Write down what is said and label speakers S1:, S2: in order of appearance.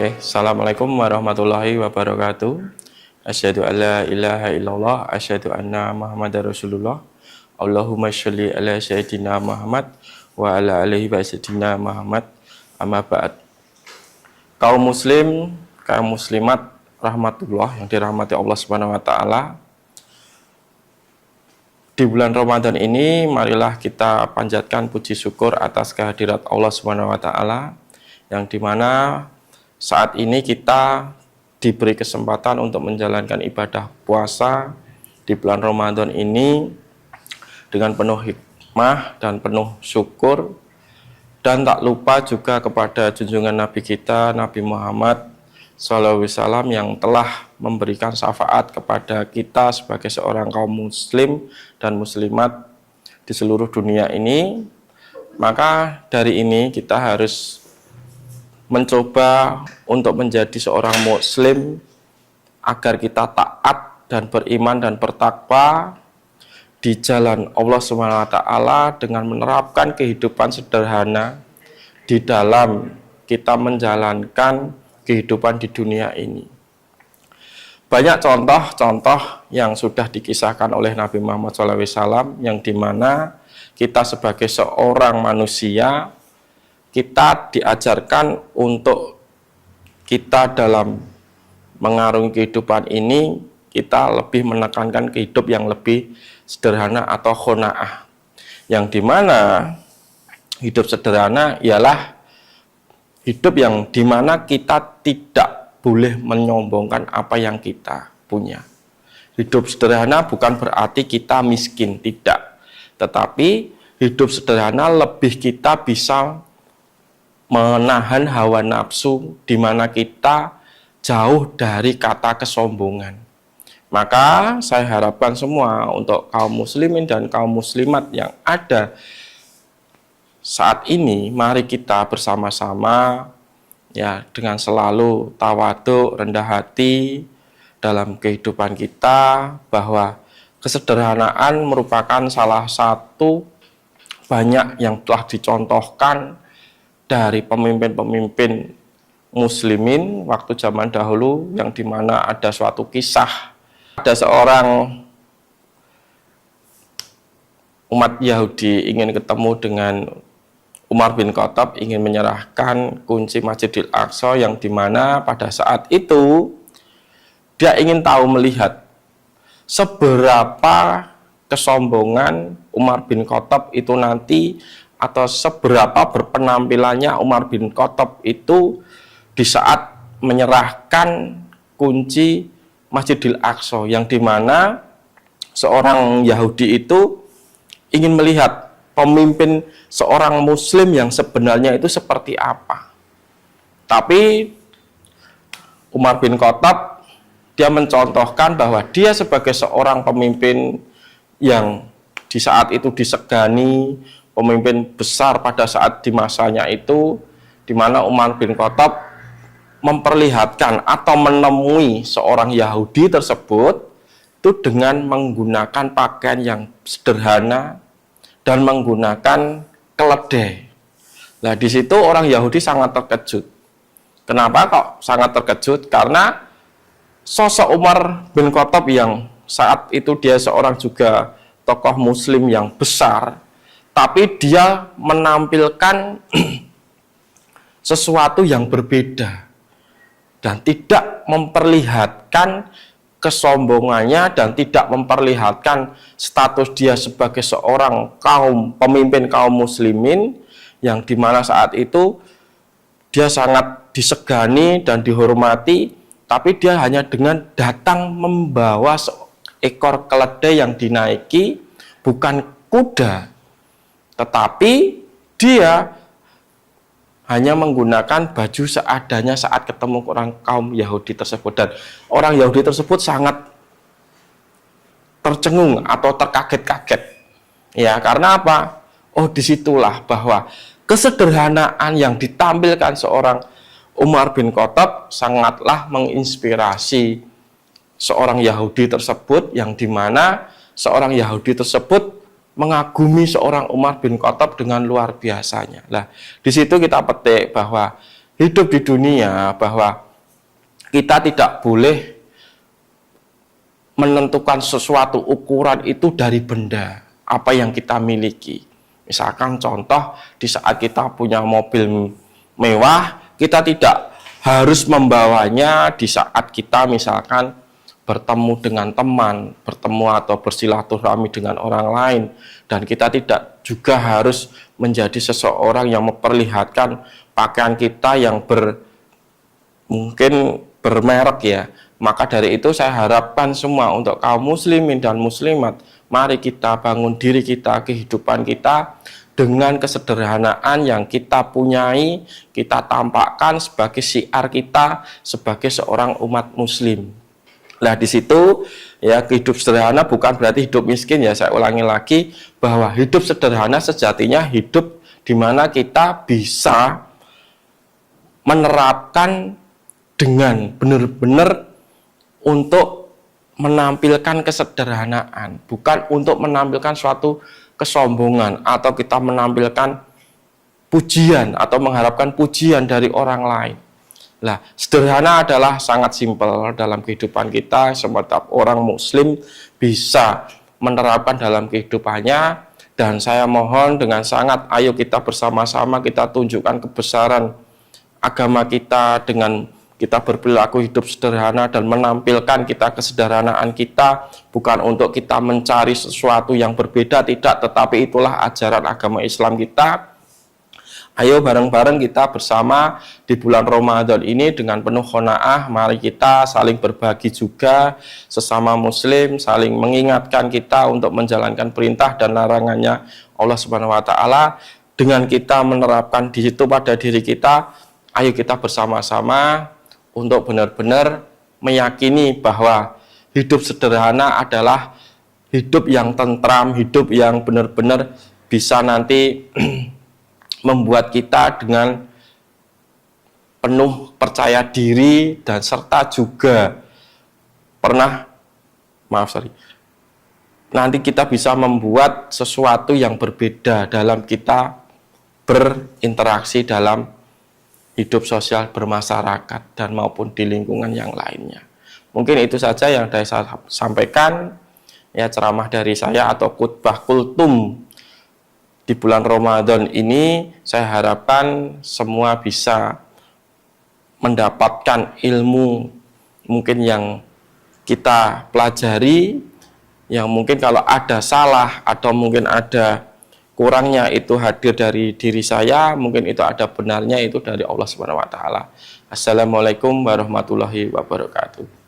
S1: Oke, Assalamualaikum warahmatullahi wabarakatuh. Asyhadu an la ilaha illallah, asyhadu anna Muhammadar Rasulullah. Allahumma sholli ala sayyidina Muhammad wa ala alihi wa sayyidina Muhammad. Amma ba'd. Kaum muslim, kaum muslimat rahmatullah yang dirahmati Allah Subhanahu wa taala. Di bulan Ramadan ini marilah kita panjatkan puji syukur atas kehadirat Allah Subhanahu wa taala yang dimana saat ini kita diberi kesempatan untuk menjalankan ibadah puasa di bulan Ramadan ini dengan penuh hikmah dan penuh syukur, dan tak lupa juga kepada junjungan Nabi kita Nabi Muhammad SAW yang telah memberikan syafaat kepada kita sebagai seorang kaum muslim dan muslimat di seluruh dunia ini. Maka dari ini kita harus mencoba untuk menjadi seorang muslim agar kita taat dan beriman dan bertakwa di jalan Allah Subhanahu wa taala dengan menerapkan kehidupan sederhana di dalam kita menjalankan kehidupan di dunia ini. Banyak contoh-contoh yang sudah dikisahkan oleh Nabi Muhammad SAW yang dimana kita sebagai seorang manusia kita diajarkan untuk kita dalam mengarungi kehidupan ini kita lebih menekankan kehidup yang lebih sederhana atau qanaah, yang dimana hidup sederhana ialah hidup yang dimana kita tidak boleh menyombongkan apa yang kita punya. Hidup sederhana bukan berarti kita miskin, tidak, tetapi hidup sederhana lebih kita bisa menahan hawa nafsu, di mana kita jauh dari kata kesombongan. Maka saya harapkan semua untuk kaum muslimin dan kaum muslimat yang ada saat ini, mari kita bersama-sama ya dengan selalu tawadhu, rendah hati dalam kehidupan kita, bahwa kesederhanaan merupakan salah satu banyak yang telah dicontohkan dari pemimpin-pemimpin muslimin waktu zaman dahulu, yang dimana ada suatu kisah, ada seorang umat Yahudi ingin ketemu dengan Umar bin Khattab, ingin menyerahkan kunci Masjidil Aqsa, yang dimana pada saat itu dia ingin tahu melihat seberapa kesombongan Umar bin Khattab itu nanti, atau seberapa berpenampilannya Umar bin Khattab itu di saat menyerahkan kunci Masjidil Aqsa, yang dimana seorang Yahudi itu ingin melihat pemimpin seorang muslim yang sebenarnya itu seperti apa. Tapi Umar bin Khattab dia mencontohkan bahwa dia sebagai seorang pemimpin yang di saat itu disegani, pemimpin besar pada saat di masanya itu, di mana Umar bin Khattab memperlihatkan atau menemui seorang Yahudi tersebut itu dengan menggunakan pakaian yang sederhana dan menggunakan keledai. Nah, di situ orang Yahudi sangat terkejut. Kenapa kok sangat terkejut? Karena sosok Umar bin Khattab yang saat itu dia seorang juga tokoh muslim yang besar, tapi dia menampilkan sesuatu yang berbeda dan tidak memperlihatkan kesombongannya dan tidak memperlihatkan status dia sebagai seorang pemimpin kaum muslimin, yang dimana saat itu dia sangat disegani dan dihormati, tapi dia hanya dengan datang membawa seekor keledai yang dinaiki, bukan kuda, tetapi dia hanya menggunakan baju seadanya saat ketemu orang kaum Yahudi tersebut. Dan orang Yahudi tersebut sangat tercengung atau terkaget-kaget. Ya, karena apa? Oh, disitulah bahwa kesederhanaan yang ditampilkan seorang Umar bin Khattab sangatlah menginspirasi seorang Yahudi tersebut, yang dimana seorang Yahudi tersebut mengagumi seorang Umar bin Khattab dengan luar biasanya. Nah, di situ kita petik bahwa hidup di dunia bahwa kita tidak boleh menentukan sesuatu ukuran itu dari benda apa yang kita miliki. Misalkan contoh, di saat kita punya mobil mewah, kita tidak harus membawanya di saat kita misalkan bertemu dengan teman, bertemu atau bersilaturahmi dengan orang lain, dan kita tidak juga harus menjadi seseorang yang memperlihatkan pakaian kita yang mungkin bermerek ya. Maka dari itu saya harapkan semua untuk kaum muslimin dan muslimat, mari kita bangun diri kita, kehidupan kita dengan kesederhanaan yang kita punyai, kita tampakkan sebagai syiar kita sebagai seorang umat muslim. Nah, di situ ya, hidup sederhana bukan berarti hidup miskin ya. Saya ulangi lagi bahwa hidup sederhana sejatinya hidup di mana kita bisa menerapkan dengan benar-benar untuk menampilkan kesederhanaan, bukan untuk menampilkan suatu kesombongan atau kita menampilkan pujian atau mengharapkan pujian dari orang lain. Nah, sederhana adalah sangat simpel dalam kehidupan kita. Setiap orang muslim bisa menerapkan dalam kehidupannya, dan saya mohon dengan sangat, ayo kita bersama-sama kita tunjukkan kebesaran agama kita dengan kita berperilaku hidup sederhana dan menampilkan kita kesederhanaan kita, bukan untuk kita mencari sesuatu yang berbeda, tidak, tetapi itulah ajaran agama Islam kita. Ayo bareng-bareng kita bersama di bulan Ramadan ini dengan penuh qanaah, mari kita saling berbagi juga sesama muslim, saling mengingatkan kita untuk menjalankan perintah dan larangannya Allah Subhanahu wa taala. Dengan kita menerapkan di situ pada diri kita, ayo kita bersama-sama untuk benar-benar meyakini bahwa hidup sederhana adalah hidup yang tentram, hidup yang benar-benar bisa nanti membuat kita dengan penuh percaya diri dan serta juga nanti kita bisa membuat sesuatu yang berbeda dalam kita berinteraksi dalam hidup sosial bermasyarakat dan maupun di lingkungan yang lainnya. Mungkin itu saja yang saya sampaikan ya, ceramah dari saya atau khutbah kultum di bulan Ramadan ini. Saya harapkan semua bisa mendapatkan ilmu mungkin yang kita pelajari, yang mungkin kalau ada salah atau mungkin ada kurangnya itu hadir dari diri saya, mungkin itu ada benarnya itu dari Allah Subhanahu wa taala. Assalamualaikum warahmatullahi wabarakatuh.